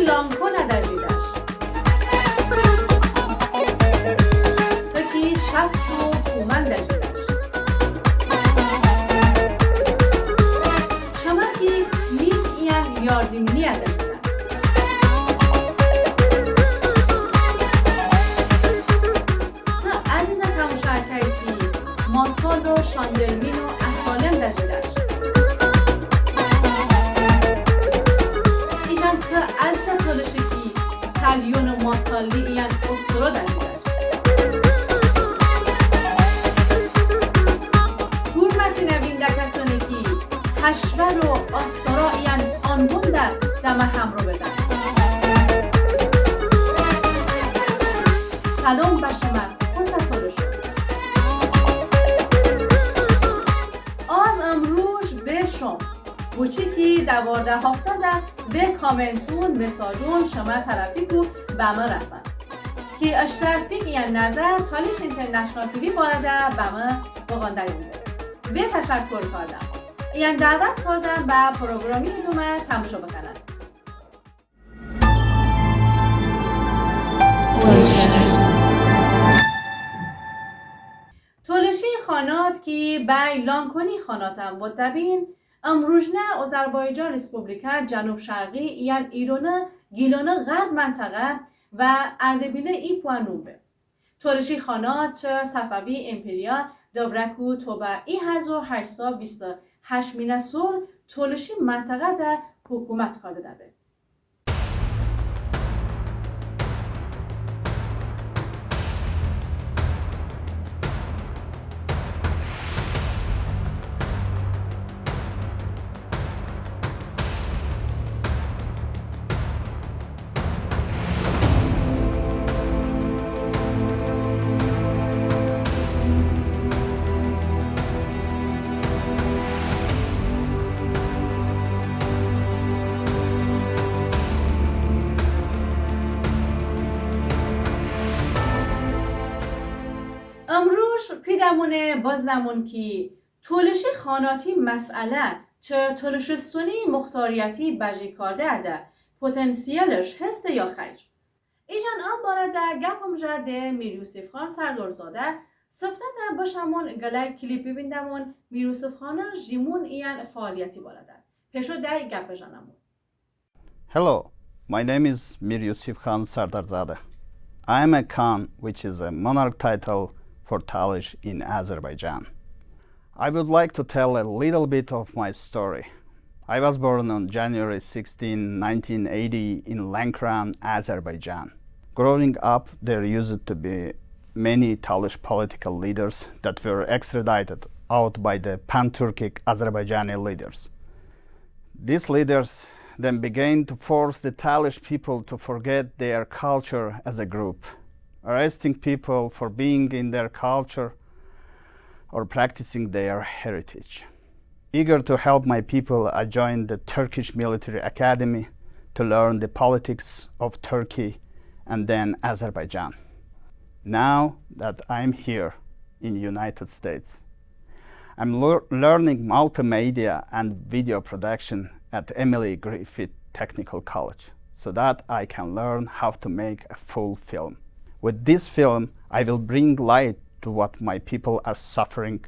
لانکو نداشیدش تکی شفت و فومن داشیدش شمکی نیک این یاردیمینی داشیدش تا عزیز تماشاکرکی ماسال و شاندلمین و اسالم داشیدش سالیون و ماسالی این استرو داشتش حرمتی نبین در کسانی که هشور و آسترا این آنبون در دم هم رو بدن سلام بشمر خوصتالو شد از امروز به شما بوچی که 12 به کامنتون مساجون شما طرفی کو به ما رسن که اشترفیق این نظر تالیش اینترنشنال تیوی بارده به ما بغاندری بوده به تشکر کردم این دعوت کردم به پروگرامی دومه تماشا بکنن تولشی خانات که بای لانکونی خاناتم بود دبین امروزنه آذربایجان ریسپوبلیکا جنوب شرقی این ایران گیلان غرب منطقه و اردبیل ایپوانوبه. تولشی خانات چه صفوی امپریا دورکو توبه 1828 مینسور تولشی منطقه در حکومت کرده داره. امروز پیدمونه بازنمون که تولشی خاناتی مسئله چه تولش سونی مختاریتی بجی کرده اده پوتنسیلش هسته یا خیر. ایجان آن بارده گپم جده میریوسف خان سردارزاده سفتن باشمون گلای کلیپی بینمون میریوسف خانه جیمون این فعالیتی بارده. پیشو ده گپ جانمون. Hello, my name is Mir Yusuf Khan Sardarzadeh. I am a Khan, which is a monarch title for Talish in Azerbaijan. I would like to tell a little bit of my story. I was born on January 16, 1980 in Lankran, Azerbaijan. Growing up, there used to be many Talish political leaders that were extradited out by the pan-Turkic Azerbaijani leaders. These leaders then began to force the Talish people to forget their culture as a group, arresting people for being in their culture or practicing their heritage. Eager to help my people, I joined the Turkish Military Academy to learn the politics of Turkey and then Azerbaijan. Now that I'm here in the United States, I'm learning multimedia and video production at Emily Griffith Technical College so that I can learn how to make a full film. With this film, I will bring light to what my people are suffering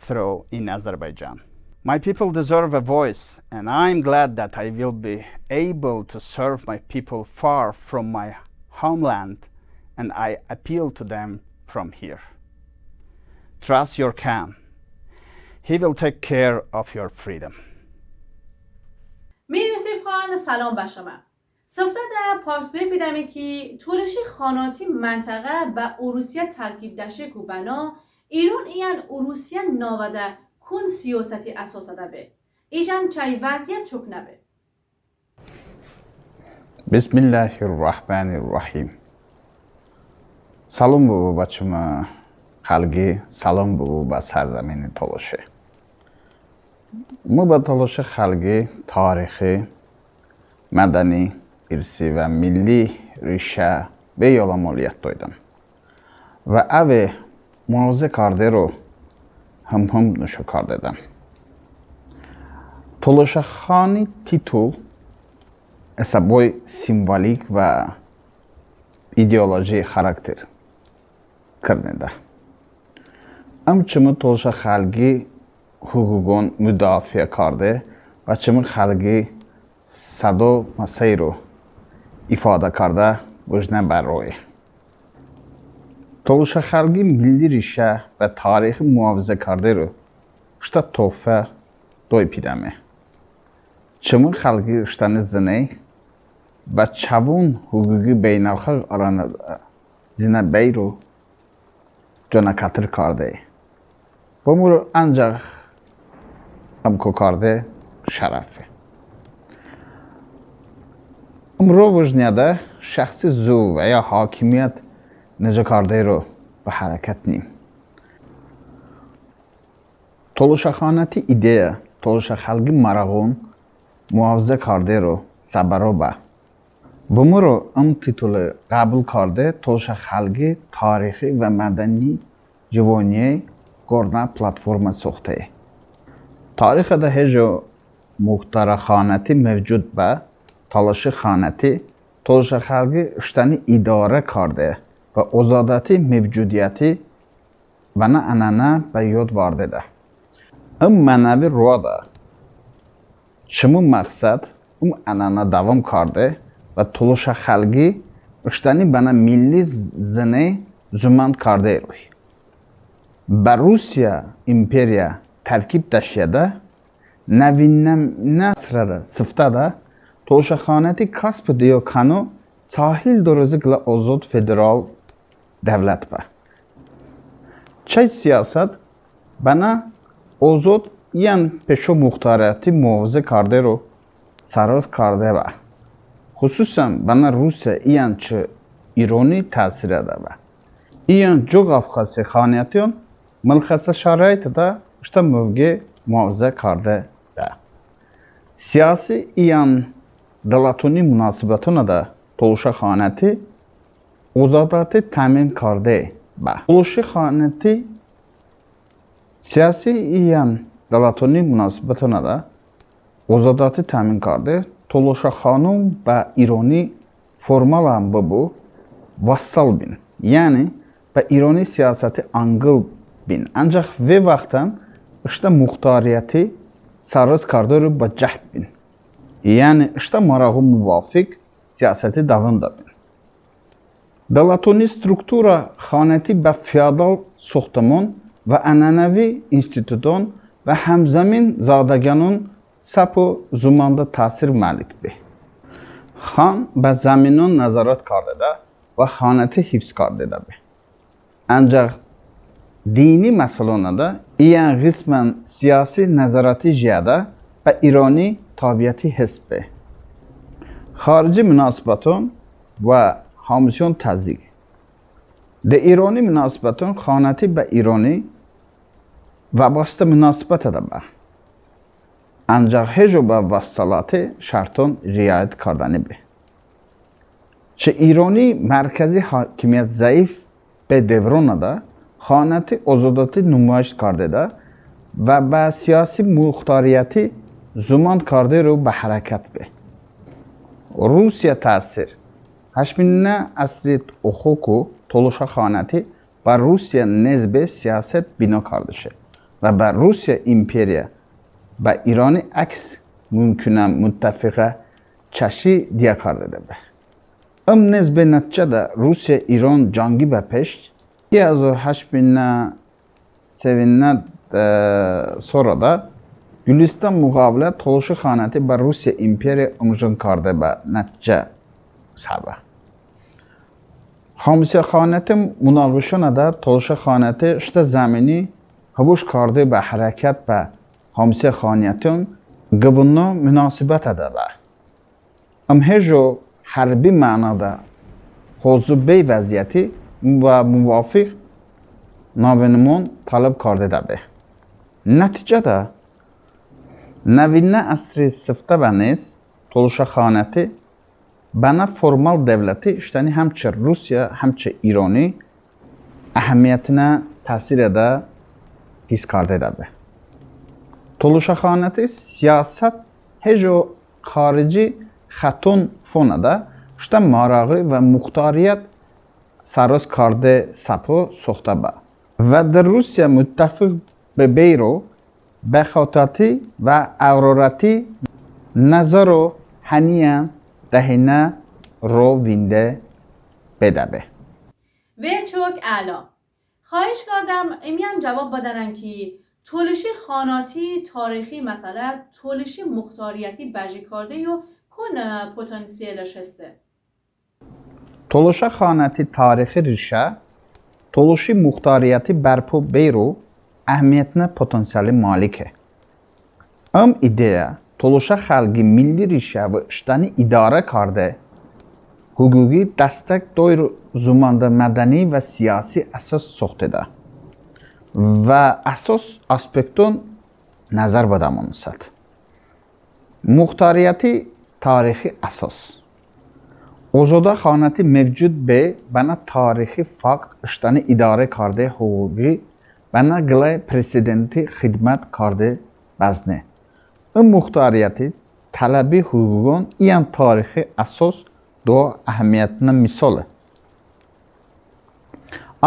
through in Azerbaijan. My people deserve a voice, and I'm glad that I will be able to serve my people far from my homeland, and I appeal to them from here. Trust your Khan. He will take care of your freedom. میر یوسف خان سلام به شما. سفته در پارسدوی بیدمه که تورشی خاناتی منطقه به اروسیه ترکیب دشه که بنا ایران این اروسیه ناوده کن سیاستی اساسه به ایجان چای وضعیت چک نبه. بسم الله الرحمن الرحیم. سلام بو بچما خلقی، سلام بو با سرزمین تلاشه. ما با تلاشه خلقی، تاریخی، مدنی، irsi və milli rişə və yola məlumat doydum. Və əvə mühafizə kardero hım nuşu kardedəm. Tolaşaxani titul əsəboy simvolik və ideoloji xarakter kırnıda. Çımı tolşa xalqi hüququn müdafiə kardı və çımı xalqi sado masayro ifadə karda vücnə bərroyi. Tolşa xalqi milli rişə və tarixi mühafizə kardı ro şta tofə doy pidəmi. Çımı xalqi ştanı zıney və çavun hüquqi beynəlxalq aranada zinə beyro cana katır kardı. Bu ancaq amko kardı şərəfi. Rovujnyada şəxsi zu və ya hakimiyyət necə kardı ro və hərəkətniyim. Toluşaxanəti ideya, toluşa xalqi marağın muhafizə kardı ro səbəroba. Bumuro titulu qəbul kardı toluşa xalqi tarixi və mədəni civoniye qorna platforma soxtayı. Tarixədə hejo muhtara xanəti mevcud bə talaşı xanəti toluşa xalqi iştəni idarə kardı və ozadəti mevcudiyyəti və nə ənənə və yod vardı da. Mənəvi roada çımı məqsəd ənənə davam kardı və toluşa xalqi iştəni bənə milli zini zümand kardı eroy. Bə Rusiya imperiya tərkib dəşiyədə nəvinnə sırada sıfta da toluşaxanəti Kasp Diyokanu sahil dorozıqla ozod federal devlet bə. Çay siyasət bana ozod yan peşo muxtariyyəti muhafizə kardı ro sarız kardı bə. Xüsusən bana Rusiya yan çı ironi təsir edə bə. İyan coğafqası xaniyyətyon mılxəsə şərayitə da işte mövqe muhafizə kardı bə. Siyasi iyan dalatoni münasibətuna da toluşaxanəti ozadatı təmin kardı bə. Toluşaxanəti siyasi iyan dalatoni münasibətuna da ozadatı təmin kardı. Toluşaxanım və ironi formalan bu vassal bin. Yəni və ironi siyasəti angıl bin. Ancaq ve vaxtdan işte muxtariyyəti sarız kardı ro və cəhd bin. Yəni işte marağı müvafiq siyasəti davında bin. Dalatoni struktura xanəti və feodal soxtamon və ənənəvi institutun və həmzəmin zadəganın sapo zumanda təsir məlik bi. Xan və zəminun nəzarət kardı da və xanəti hifz kardı da bi. Ancaq dini məsəlona da iyan qismən siyasi nəzarəti jiyada və ironi tabiyyəti hesbi. Xarici münasibətun və hamisyon təzik. De ironi münasibətun xanəti və ironi və bastı münasibət edə bə. Ancaq hejo və vassalatı şartın riayət kardani bi. Çi ironi mərkəzi hakimiyyət zəif be devrona da xanəti ozadatı nümayiş kardı da və bə siyasi muxtariyyəti zumand kardı ro bə hərəkət bi. Rusiya təsir 8-ci əsr oxuku toluşaxanəti və Rusiya nezbə siyasət bina kardışı və bə Rusiya imperiya və İrani əks mümkünə müttəfiqə çəşi diyə kardı da bə. Nezbə nəticə də Rusiya İran cangi bə peşt 2008-dən sonra da Gülistan müqavilə toluşaxanəti və Rusiya imperiya umjun kardı bə nəticə səbə. Hamisiyaxanəti münaqişona da toluşaxanəti işte zəmini hıbuş kardı bə hərəkət bə hamisiyaxaniyyətin qıbınına münasibət edə bə. Hejo hərbi mənada hozubey vəziyyəti və müvafiq navenimon talab kardı da bə. Nəticədə nəvinə əsri sıfta və niz toluşaxanəti bana formal devleti iştəni həmçə Rusiya, həmçə İrani əhəmiyyətinə təsir edə his kardı edə bə. Toluşaxanəti siyasət hejo xarici хатун фонада шта марағи ва мухторият сарос карде сапо сохта ба ва дар Русия муттафиқ به بیرو به خاطاتی و اغراراتی نظرو هنیان دهنه رو وینده بدبه و چوک اعلا خواهش کردم امیان جواب بدنن که تولشی خاناتی تاریخی مثلا تولشی مختاریتی بجی کرده یا کن پتانسیلش هسته تولش خاناتی تاریخی ریشه تولشی مختاریتی برپو بیرو اهمیتنه پتانسیلی مالیکه. ایده تولوشا خلقی ملی ریشه و اشتانی اداره کرده حقوقی دستک دوی زمانده مدنی و سیاسی اساس ساخته ده و اساس اسپکتون نظر بدمون ست. مختاریتی تاریخی اساس اوجودا خاناتی موجود به بنا تاریخی فقط اشتانی اداره کرده حقوقی بنا گله پرسیدنتی خدمت کرده بزنه. این مختاریتی طلبی حقوقون این تاریخی اساس دو اهمیتنا مثاله.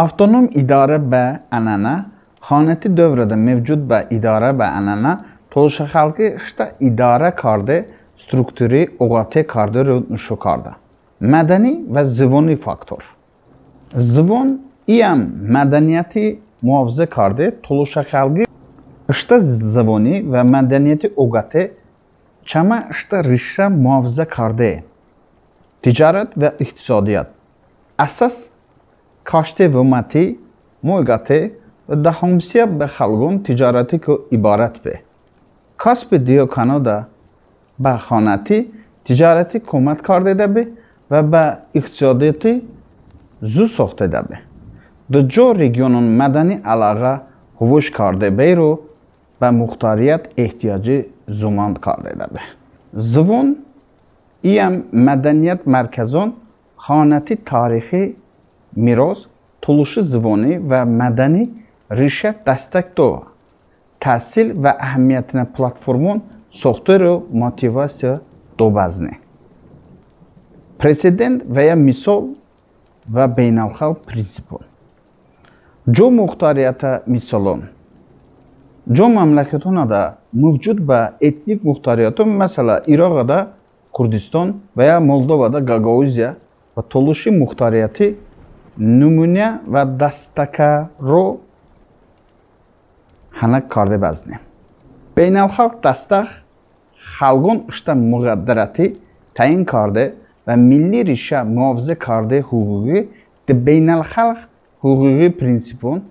автоном اداره به انانه خاناتی دورده موجود به اداره به انانه تولش خلقی اشتا اداره کرده سترکتوری اوقاتی کرده رو نشو کرده. مدنی و زبانی فاکتور. زبان این مدنیتی محافظه کرده تولش خلقی اشتا زبانی و مدنیتی اوقاتی چما اشتا ریشه محافظه کرده. تجارت و اقتصادیات اساس کاشته و متی موگاته و دهمسیه به خلقون تجارتی که عبارت به کسب دیو کانادا به خاناتی تجارتی کمک کرده ده و به اقتصادیاتی زو ساخته ده دو جو رگیونون مدنی علاقه هوش کرده بیرو به مختاریت احتیاجی زماند کرده ده زبون این مدنیت مرکزون خاناتی تاریخی میراث تولش زبانی و مدنی ریشه دستک دو تحصیل و اهمیتن پلتفرمون ساخته رو موتیواسیا دو بزنه پرسیدنت و یا مثال و بین الخلق پرینسیپل جو مختاریت مثالون جو مملکتون دا موجود به اتنیک مختاریتون مثلا ایراق دا کردستان و یا مولدووا دا گاگاوزیا و تولشی مختاریتی نمونه و دستکه رو هنک کرده بزنه. بین الخلق دستک خلقون اشتا مقدراتی تعیین کرده و ملی ریشه محافظه کرده حقوقی ده بین الخلق حقوقی پرینسیپون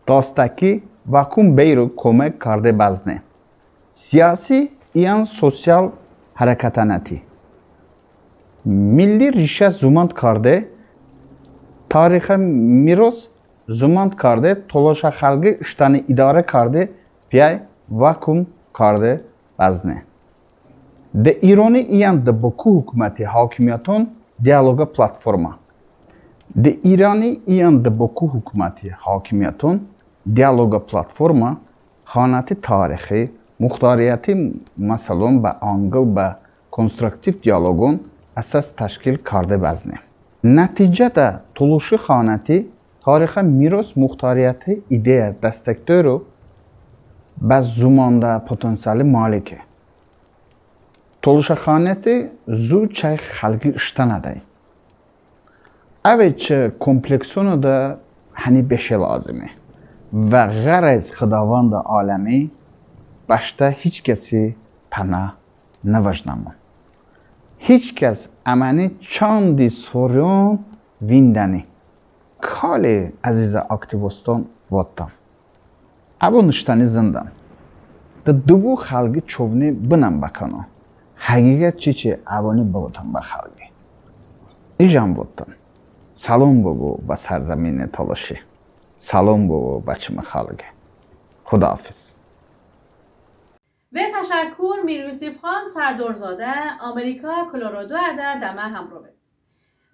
دستکی واکوم بیرو کمک کرده بزنه. سیاسی این سوسیال حرکتانتی ملی ریشه زماند کرده تاریخ میراث زماند کرده تلاش خلقی اشتانی اداره کرده بیای واکوم کرده بزنه. ده ایرانی این ده بکو حکومتی حاکمیتون دیالوگ پلتفرما. ده ایرانی این ده بکو حکومتی حاکمیتون دیالوگ پلتفرما خاناتی تاریخی مختاریتی مثلا به انگل به کنسترکتیو دیالوگون اساس تشکیل کرده بزنه. نتیجه ده تولوشی خاناتی تاریخ میراث مختاریتی ایده دستکته رو به زمانده پتانسیل مالکه. تولوش خاناتی زود چه خلقی اشتنه ده. اوه چه کمپلکسونو ده هنی بشه لازمه و غیر از خداوند عالمی باشته هیچ کسی پناه نوجنمون. هیچ کس امانی چندی سوریون ویندنی. کالی عزیز اکتیویستان واتم. ابو نشتنی زندم. دو خلقی چوبنی بنام بکنم. حقیقت چی ابونی بودم با خلقی. ایجام بودم. سلام بگو با سرزمین تلاشی. سلام بگو بچم خلقی. خداحافظ. و تشکر میر یوسف خان سردارزاده آمریکا کلرادو عده دمه همروه.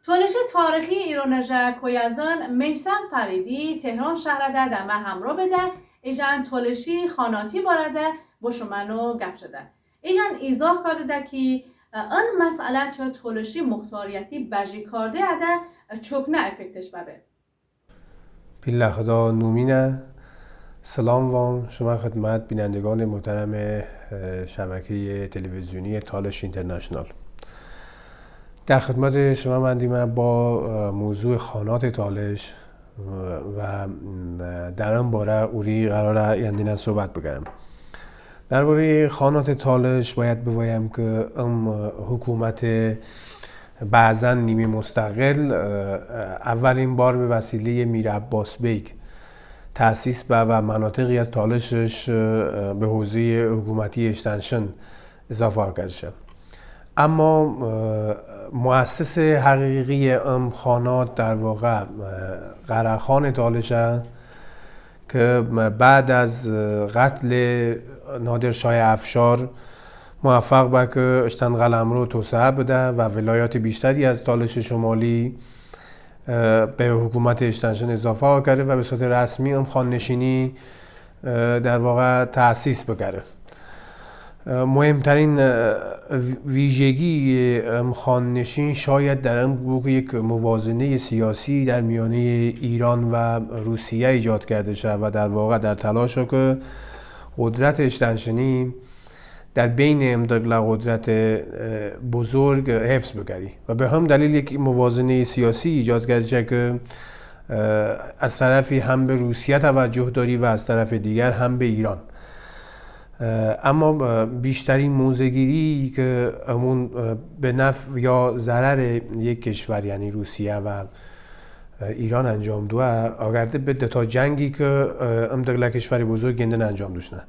تولش تاریخی ایرانجا کویزان میسم فریدی تهران شهر ده دمه همراه بده ایجان تولشی خاناتی بارده با شمانو گپ شده. ایجان ایزاح کرده ده که آن مسئله چه تولشی مختاریتی بجی کرده اده چوک نه افکتش ببه. بیله خدا نومینه. سلام وام شما خدمت بینندگان محترم شبکه تلویزیونی تالش اینترنشنال. در خدمت شما مندیم با موضوع خانات تالش و در آن باره اوری قراره یندینه صحبت بگرم. درباره خانات تالش باید بگویم که حکومت بعضا نیمه مستقل اولین بار به وسیله میر عباس بیگ تأسیس به و مناطقی از تالشش به حوزه حکومتی اشتنشن اضافه کرده شد. اما مؤسس حقیقی خانات در واقع قرهخان تالشه که بعد از قتل نادرشاه افشار موفق به که اشتن قلمرو توسعه بده و ولایات بیشتری از تالش شمالی به حکومت اشتنشن اضافه کرده و به صورت رسمی خاننشینی در واقع تأسیس بکرده. مهمترین ویژگی خاننشین شاید در این بود که یک موازنه سیاسی در میانه ایران و روسیه ایجاد کرده شد و در واقع در تلاش که قدرت اشتنشنی در بین امداغ قدرت بزرگ حفظ بکردی و به هم دلیل یک موازنه سیاسی ایجاد کرده شد که از طرفی هم به روسیه توجه داری و از طرف دیگر هم به ایران. اما بیشترین موضع‌گیری که همون به نفع یا ضرر یک کشور یعنی روسیه و ایران انجام دوه آگرده به دتا جنگی که امداغ کشور بزرگ گندن انجام دوشنه.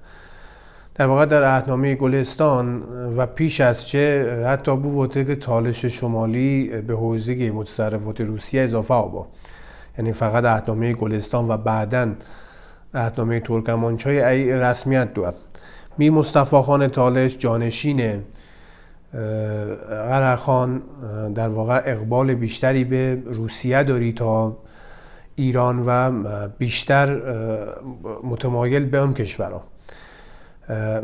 در واقع در عهدنامه گلستان و پیش از چه حتی بوده که تالش شمالی به حوزه متصرفات روسیه اضافه آبا، یعنی فقط عهدنامه گلستان و بعداً عهدنامه ترکمانچای ای رسمیت دوه. میر مصطفی خان تالش جانشین قرهخان در واقع اقبال بیشتری به روسیه داری تا ایران و بیشتر متمایل به اون کشورها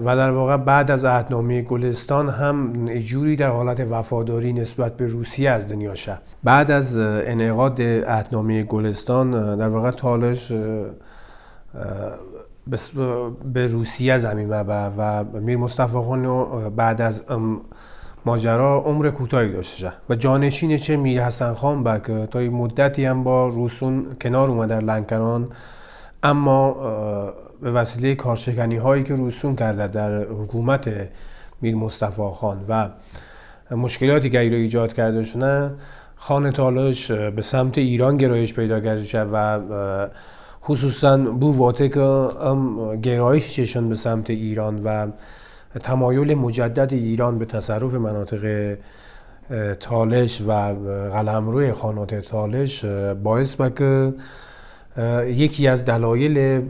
و در واقع بعد از عهدنامه گلستان هم جوری در حالت وفاداری نسبت به روسیه از دنیا شد. بعد از انعقاد عهدنامه گلستان در واقع تالش به روسیه زمینه و میر مصطفی خان بعد از ماجرا عمر کوتاهی داشته شد و جانشین چه میر حسن خان با که تا مدتی هم با روسون کنار اومد در لنکران، اما به وسیله کارشکنی هایی که روسون کرده در حکومت میر مصطفی خان و مشکلاتی که ایجاد کرده شده، خان تالش به سمت ایران گرایش پیدا کرده شد و خصوصا بو واته که گرایششون به سمت ایران و تمایل مجدد ایران به تصرف مناطق تالش و قلمرو خانات تالش باعث به که یکی از دلایل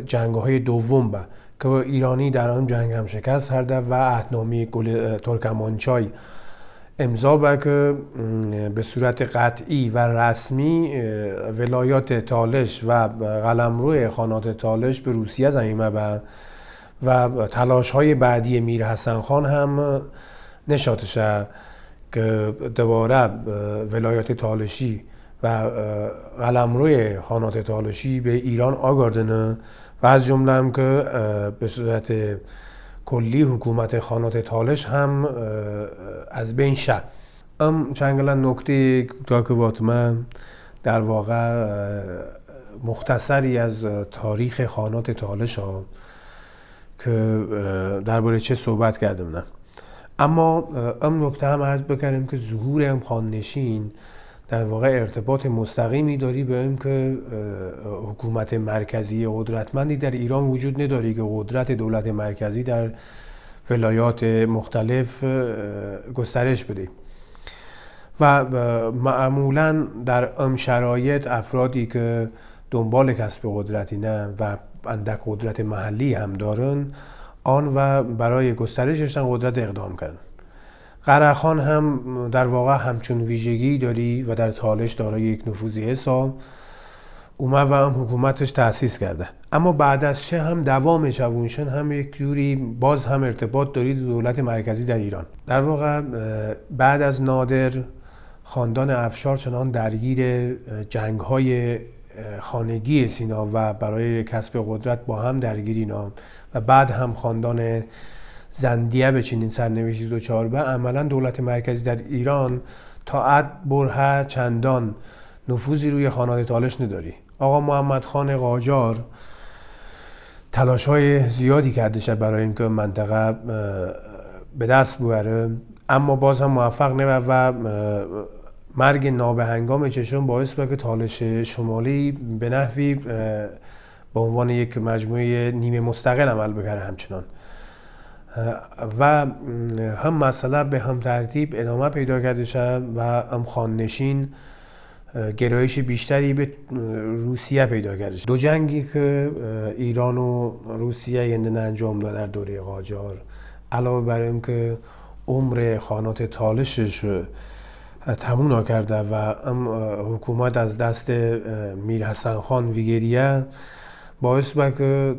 جنگ‌های دوم به که ایرانی در آن جنگ هم شکست خورده و عهدنامه ترکمانچای امضا به که به صورت قطعی و رسمی ولایات تالش و قلمرو خانات تالش به روسیه زمینه به و تلاش‌های بعدی میر حسن خان هم نشاط شد که دوباره ولایات تالشی و قلمرو خانات تالشی به ایران آگاردنه و از جمله هم که به صورت کلی حکومت خانات تالش هم از بین شد. چندگلا نکته تا که واتمه در واقع مختصری از تاریخ خانات تالش ها که درباره چه صحبت کردم نه. اما نکته هم عرض بکردم که ظهور خاننشین در واقع ارتباط مستقیمی داری به این که حکومت مرکزی قدرتمندی در ایران وجود نداری که قدرت دولت مرکزی در ولایات مختلف گسترش بده و معمولاً در شرایط افرادی که دنبال کسب قدرتی نه و اندک قدرت محلی هم دارن آن و برای گسترششان قدرت اقدام کردن. قرهخان هم در واقع همچون ویژگی داری و در تالش دارای یک نفوذی حساب اومد و هم حکومتش تأسیس کرده. اما بعد از چه هم دوامش اونشن هم یک جوری باز هم ارتباط دارید دولت مرکزی در ایران. در واقع بعد از نادر خاندان افشار چنان درگیر جنگ‌های خانگی سینا و برای کسب قدرت با هم درگیر اینا و بعد هم خاندان زندیه به چنین سرنوشتی دچار به، عملا دولت مرکزی در ایران تا عد بره چندان نفوذی روی خانات تالش نداری. آقا محمد خان قاجار تلاش‌های زیادی کرده برای اینکه منطقه به دست بیاره، اما باز هم موفق نشد و مرگ نابهنگام چشم باعث بود که تالش شمالی به نحوی به عنوان یک مجموعه نیمه مستقل عمل بکنه همچنان و هم مسئله به هم ترتیب ادامه پیدا کرده شد و هم خاننشین گرایش بیشتری به روسیه پیدا کرده شد. دو جنگی که ایران و روسیه یندن انجام داد در دوره قاجار، علاوه بر این که عمر خانات تالشش تموم نکرده و حکومت از دست میر حسن خان ویگریه باعث بود که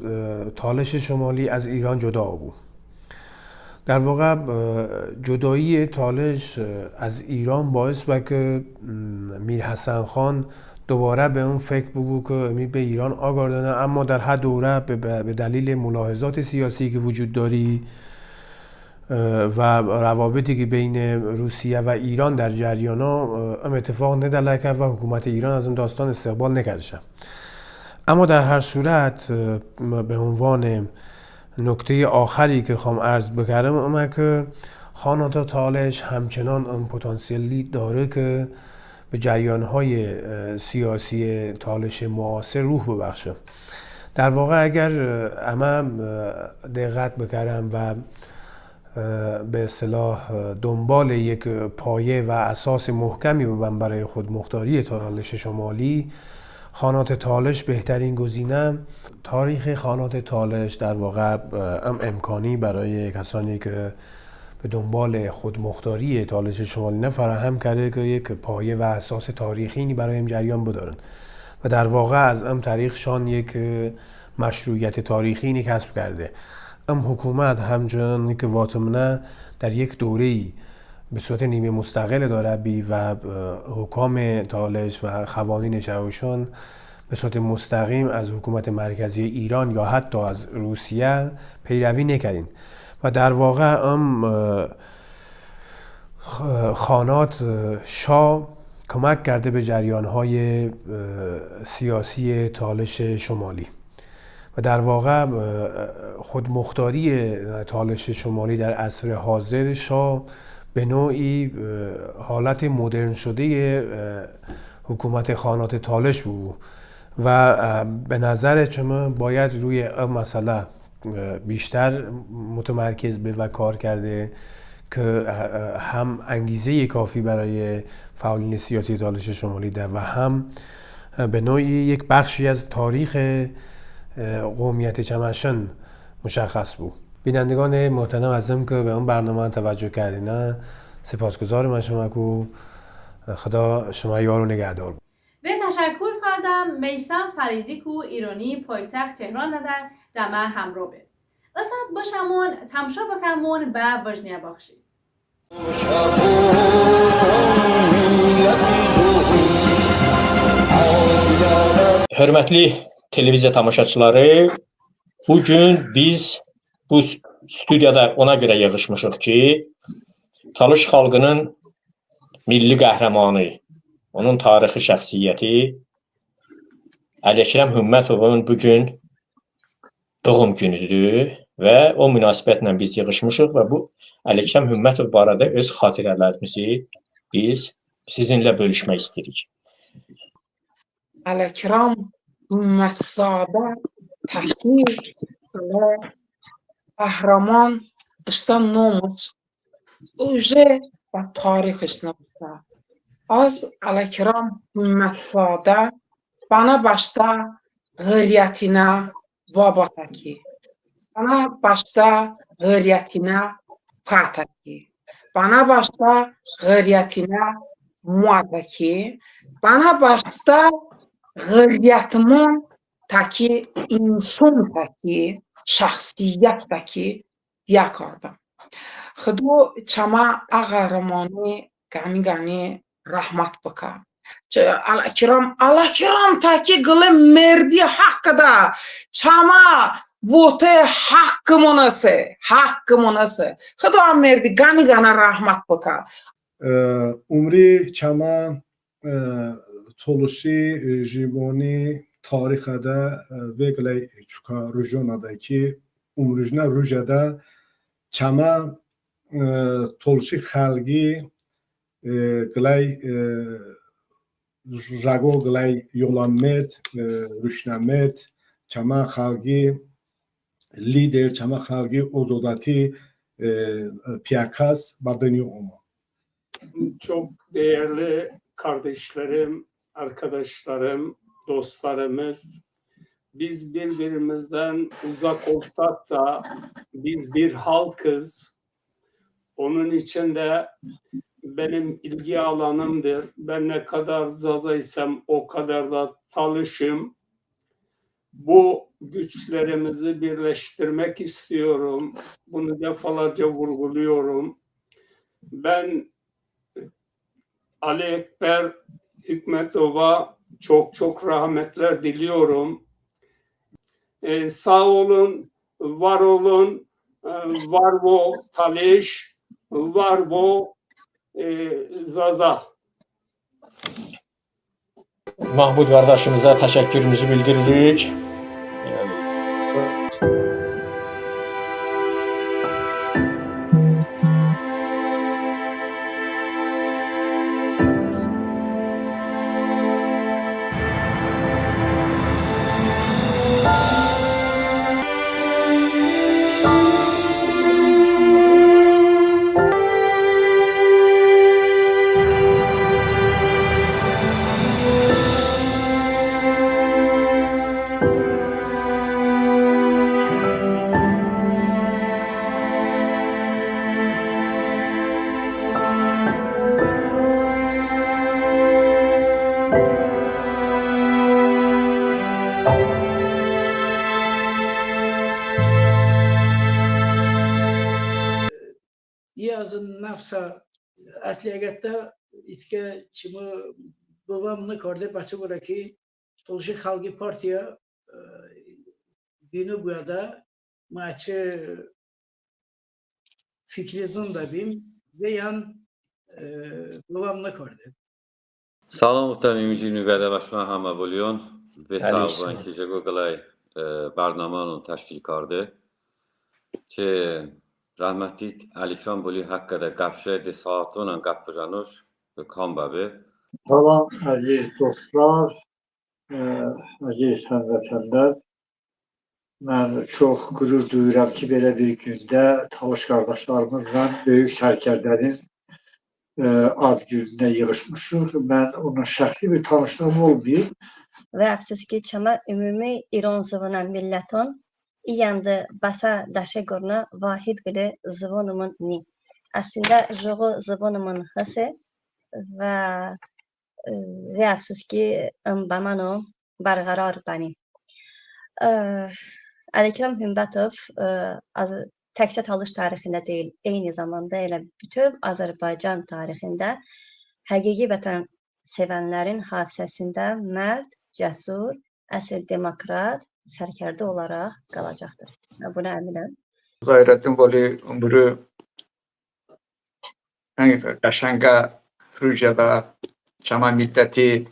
تالش شمالی از ایران جدا بود. در واقع جدایی تالش از ایران باعث بود که میر حسن خان دوباره به اون فکر بود که به ایران آگاردانه، اما در هر دوره به دلیل ملاحظات سیاسی که وجود داری و روابطی که بین روسیه و ایران در جریان هم اتفاق نداره کرد و حکومت ایران از این داستان استقبال نکرده شد. اما در هر صورت به عنوان نکته آخری که خواهم عرض بکردم اما که خانات تالش همچنان پتانسیلی داره که به جریان‌های سیاسی تالش معاصر روح ببخشه. در واقع اگر اما دقت بکردم و به اصطلاح دنبال یک پایه و اساس محکمی بودن برای خود مختاری تالش شمالی، خانات تالش بهترین گزینه. تاریخ خانات تالش در واقع امکانی برای کسانی که به دنبال خودمختاری تالش شمالی نفراهم کرده که یک پایه و اساس تاریخی برای این جریان بدارن و در واقع از تاریخشان یک مشروعیت تاریخی کسب کرده. حکومت همچنان که واتمنه در یک دوره‌ای به صورت نیمه مستقل داره بی و حکام تالش و قوانین شهرشان به صورت مستقیم از حکومت مرکزی ایران یا حتی از روسیه پیروی نکردین و در واقع خانات شاه کمک کرده به جریان‌های سیاسی تالش شمالی و در واقع خودمختاری تالش شمالی در عصر حاضر شاه به نوعی حالت مدرن شده حکومت خانات تالش بود و به نظر شما باید روی مسئله بیشتر متمرکز به و کار کرده که هم انگیزه کافی برای فعالین سیاسی تالش شمالی ده و هم به نوعی یک بخشی از تاریخ قومیت چمنشن مشخص بود. بینندگان محترم عزیزم که به اون برنامه توجه کردین سپاسگزارم از شما که خدا شما یار و نگهدار. و تشکر کردم میثم فریدی کو ایرانی پایتخت تهران در دمه همراه به رسد باشمون تماشا بکمون به وجنیه بخشی. Hörmətli televiziya tamaşaçıları, bugün biz bu studiyada ona görə yığışmışıq ki, Talış xalqının milli qəhrəmanı, onun tarixi şəxsiyyəti Əliəkrəm Hümmətovun bugün doğum günüdür və o münasibətlə biz yığışmışıq və bu Əliəkrəm Hümmətov barədə öz xatirələrimizi biz sizinlə bölüşmək istəyirik. Əliəkrəm Hümmətzadə təşkil və qəhrəman qışdan nomuz uca və tarix isnabda. Az Əliəkrəm Hümmətzadə bana başda hürriyyətinə babataki, bana başda hürriyyətinə pataki, bana başda hürriyyətinə muadaki, bana başda hürriyetimin taki insan taki şahsiyet taki diye kardım. Xdo çama ağarmani gani rahmat baka. Allah kiram taki gılı merdi hakkıda çama vote hakkı monası. Xdo merdi gani rahmat baka. عمری چما تولشی جیبانی تاریخ ده وگلی چکا رجونا ده کی عمرجنا رجا ده چما تولشی خلگی گلی جاگو گلی یولان مرد رشنا مرد چما خلگی لیدر چما خلگی اوزوداتی پیاکاس بدنی اوما. Çok değerli kardeşlerim, arkadaşlarım, dostlarımız, biz birbirimizden uzak olsak da biz bir halkız. Onun için de benim ilgi alanımdır. Ben ne kadar Zazaysam o kadar da Talış'ım. Bu güçlerimizi birleştirmek istiyorum. Bunu defalarca vurguluyorum. Ben Ali Ekber Hikmetov'a çok rahmetler diliyorum. Sağ olun, var olun, var bu Talış, var bu Zaza. Mahmud kardeşimize teşekkürümüzü bildiririk. Yazın nafsa asliyette iske çimi babamını kardı başı bırakı Tolşi Halkı Partiya günü bu da maçı fikrizin da bim ve yan babamını kardı. سلام محترم نوگده و شما همه بولیون به علیه سالبان که جگو گلای برنامه رو تشکیل کرده که rahmetlik Alikram Boli hakkında gapşaydı saatona gap bıcanış ve kambabe. Salam aziz dostlar, aziz həmvətənlər. Mən çox qürur duyuram ki, belə bir gündə Talış qardaşlarımızla böyük sərkərdənin ad gününə yığışmışıq. Mən onun şəxsi bir tanışlığım olmayıb. Və əfsus ki, çama ümumi İran zıvınan milləton İyanda basa daşa gorna vahid bile zıvonumun ni. Aslında jogo zıvonumun hası ve afsus ki bamano barqarar bani. Alikram Hümbatov az təkcə Talış tarixində deyil, eyni zamanda elə bütün Azərbaycan tarixində həqiqi vətən sevənlərin hafizəsində mərd, cəsur, əsl demokrat, sərkərdə olaraq qalacaqdır. Buna əminəm. Zahirettin Boli ömrü qəşəngə Rüjədə Çama milleti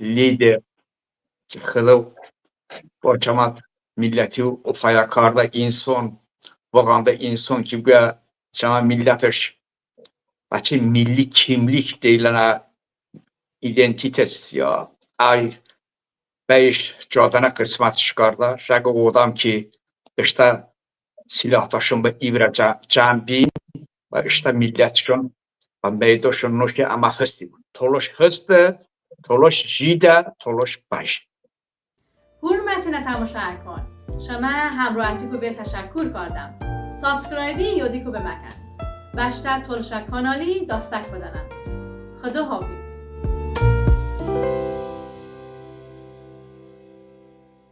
lider çıxılıb o Çama milleti o fayakarda insan vaqanda insan ki bu Çama milletiş açı milli kimlik deyilənə identitesi ya ay beş cadana kısmet çıkarlar. Rəqə o adam ki işte silah taşınma ibrə cəmbi və işte millət üçün və meydoşunluş ki ama hıstı. Toluş hıstı, toluş jidə, toluş baş. حرمت تماشاکن شما همراهی کو به تشکر کردم سابسکرایبی یادی کو به مکن بشتر تولشک کانالی داستک بدنم خدا حافظ